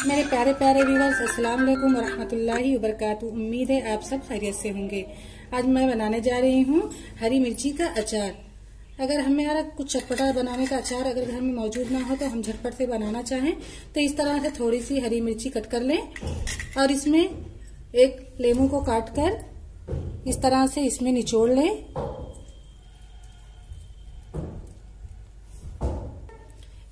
मेरे प्यारे प्यारे व्यूअर्स, अस्सलाम वालेकुम वरहमतुल्लाहि वबरकातुहू। उम्मीद है आप सब खैरियत से होंगे। आज मैं बनाने जा रही हूँ हरी मिर्ची का अचार। अगर हमारा कुछ चटपटा बनाने का अचार अगर घर में मौजूद ना हो तो हम झटपट से बनाना चाहें तो इस तरह से थोड़ी सी हरी मिर्ची कट कर लें और इसमें एक लेमू को काट कर इस तरह से इसमें निचोड़ लें।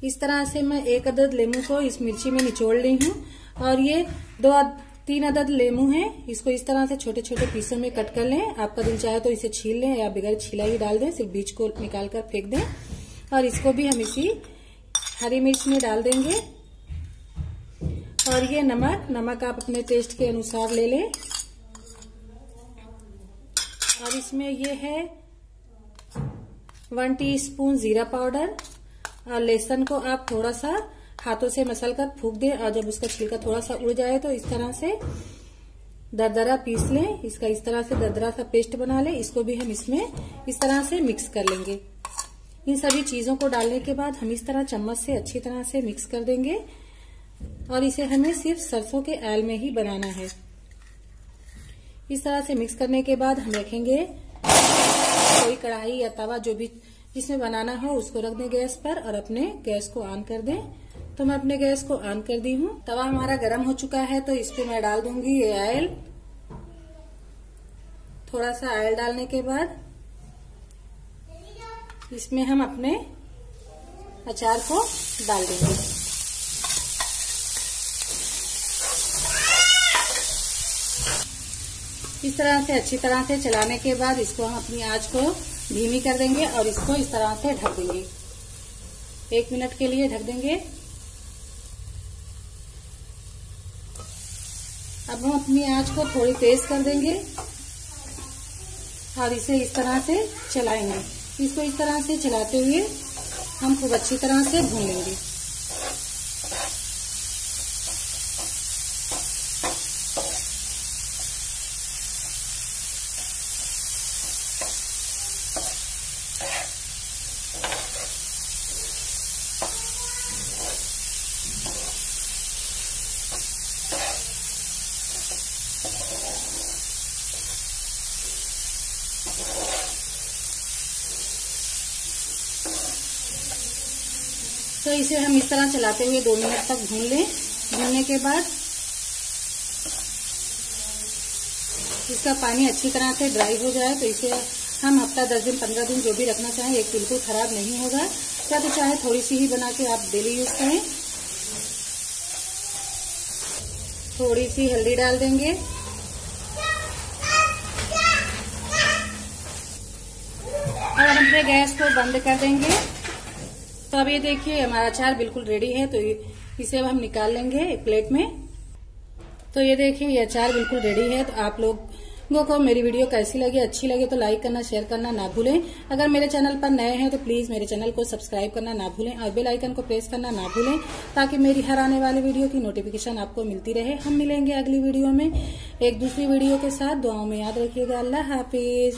इस तरह से मैं एक अदद लेमू को इस मिर्ची में निचोड़ ली हूँ और ये 2-3 अदद लेमू है। इसको इस तरह से छोटे छोटे पीसों में कट कर लें। आपका दिल चाहे तो इसे छील लें या बगैर छीला ही डाल दें, सिर्फ बीज को निकाल कर फेंक दें। और इसको भी हम इसी हरी मिर्च में डाल देंगे। और ये नमक आप अपने टेस्ट के अनुसार ले लें। और इसमें ये है 1 टीस्पून जीरा पाउडर। और लहसुन को आप थोड़ा सा हाथों से मसल कर फूंक दें और जब उसका छिलका थोड़ा सा उड़ जाए तो इस तरह से दरदरा पीस लें। इसका इस तरह से दरदरा सा पेस्ट बना लें। इसको भी हम इसमें इस तरह से मिक्स कर लेंगे। इन सभी चीजों को डालने के बाद हम इस तरह चम्मच से अच्छी तरह से मिक्स कर देंगे और इसे हमें सिर्फ सरसों के ऑयल में ही बनाना है। इस तरह से मिक्स करने के बाद हम रखेंगे कोई कढ़ाई या तवा जो भी जिसमें बनाना हो उसको रख दें गैस पर और अपने गैस को ऑन कर दें। तो मैं अपने गैस को ऑन कर दी हूँ। तवा हमारा गर्म हो चुका है तो इस पे मैं डाल दूंगी ये ऑयल। थोड़ा सा ऑयल डालने के बाद इसमें हम अपने अचार को डाल देंगे। इस तरह से अच्छी तरह से चलाने के बाद इसको हम अपनी आंच को धीमी कर देंगे और इसको इस तरह से ढक देंगे। 1 मिनट के लिए ढक देंगे। अब हम अपनी आंच को थोड़ी तेज कर देंगे और इसे इस तरह से चलाएंगे। इसको इस तरह से चलाते हुए हम खूब अच्छी तरह से भून लेंगे। तो इसे हम इस तरह चलाते हुए 2 मिनट तक भून लें। भूनने के बाद इसका पानी अच्छी तरह से ड्राई हो जाए तो इसे हम हफ्ता 10 दिन 15 दिन जो भी रखना चाहें, एक बिल्कुल खराब नहीं होगा। या तो चाहे थोड़ी सी ही बना के आप डेली यूज करें। थोड़ी सी हल्दी डाल देंगे और हम अपने गैस को बंद कर देंगे। तो अब ये देखिए हमारा अचार बिल्कुल रेडी है। तो इसे अब हम निकाल लेंगे एक प्लेट में। तो ये देखिए ये अचार बिल्कुल रेडी है। तो आप लोगों को मेरी वीडियो कैसी लगी, अच्छी लगे तो लाइक करना, शेयर करना ना भूलें। अगर मेरे चैनल पर नए हैं तो प्लीज मेरे चैनल को सब्सक्राइब करना ना भूलें और बेल आइकन को प्रेस करना ना भूलें ताकि मेरी हर आने वाली वीडियो की नोटिफिकेशन आपको मिलती रहे। हम मिलेंगे अगली वीडियो में एक दूसरी वीडियो के साथ। दुआओं में याद रखिएगा। अल्लाह हाफिज।